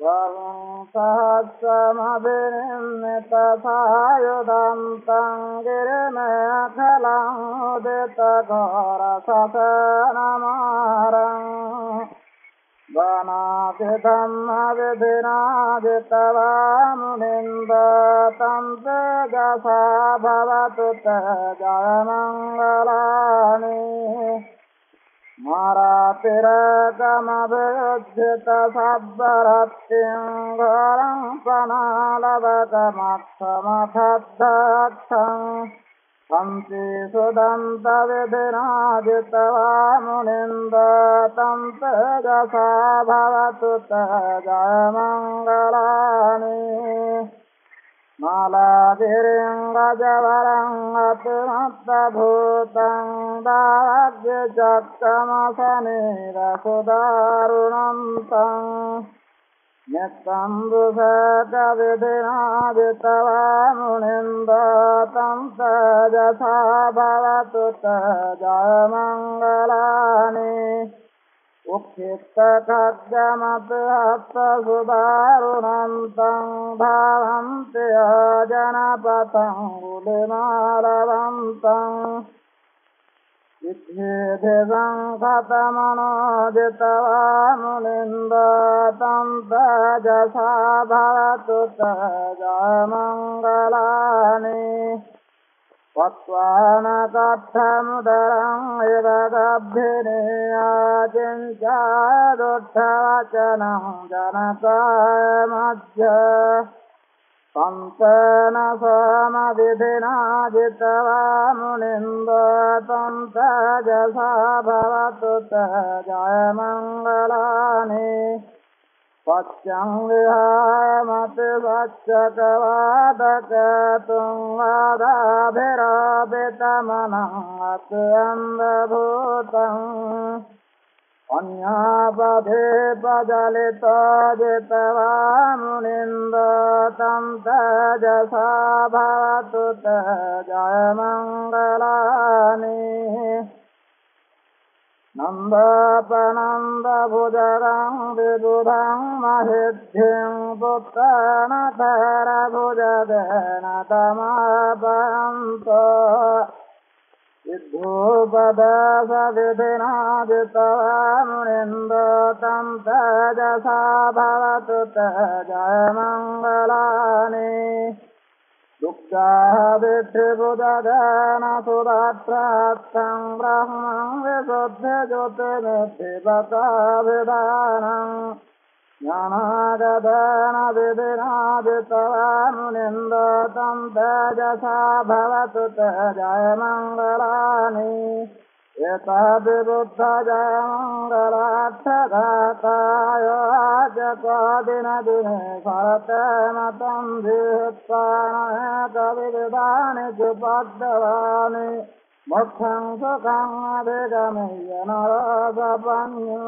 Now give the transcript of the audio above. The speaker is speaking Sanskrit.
वंसहस्रमभिनिर्मितसायुधं गिरिमेखलामुदितघोरशसनमारम् वनातिधम्मविधिना जितवा मुनिन्दतं तेजसा भवतु ते जयमङ्गलानि मारातिरकमभियुज्यितसब्बरत्तिं घोरं पनालवकमक्षमथद्धक्षम् हंसीसुदन्तविधिना जितवा मुनिन्दतं तेजसा भवतु ते जयमङ्गलानि मालागिरिङ्गजवरङ्गतिमत्तभूतं दावाग्यचक्रमशनिरसुदारुणं तं नित्यम्बुधकविधिना जितवा मुनिन्दतं तेजसा भवतु ते जयमङ्गलानि उक्षिप्तखड्गमतिहस्तसुदारुणं तं धावन्ति जनपथङ्गुलिमालवन्तं सिद्धिसङ्खतमनोजितवा मुनिन्दतं तेजसा भवतु ते जयमङ्गलानि पक्वानकट्ठमुदरं इव गभ्भिनीयाचिञ्चादुःखवचनं जनकाय मध्य पंसेन सोमविधिना जितवा मुनिन्दतं तेजसा भवतु ते जयमङ्गलानि पच्यं विहाय मतिवच्चकवादकेतुं वादाभिरापितमनं अत्यन्धभूतम् अन्यापदे पजलितो जितवा मुनिन्दतं तेजसा भवतु ते जयमङ्गलानि नन्दोपनन्दभुजगं विबुधं महिद्धिं पुत्रनखरभुजगेन तमापयन्तो सिद्धोपदेशविधिना जितवा मुनिन्दतं तेजसा भवतु ते जयमङ्गलानि दुःखाविष्ठिभुजगेन सुरात्रात्तं ब्रह्मं विशुद्धज्योतिर्निधिपताभिधानं ज्ञानागतेन विधिना जितवा मुनिन्दतं तेजसा भवतु ते जयमङ्गलानि एतद्विबुद्धजयमङ्गलाक्षदाताय आजकादिनदिने भरते मतं धीत्वानेकविविधानि सुपद्यवानि मोक्षं सुखम् अधिगमय्य नरो सपन्यो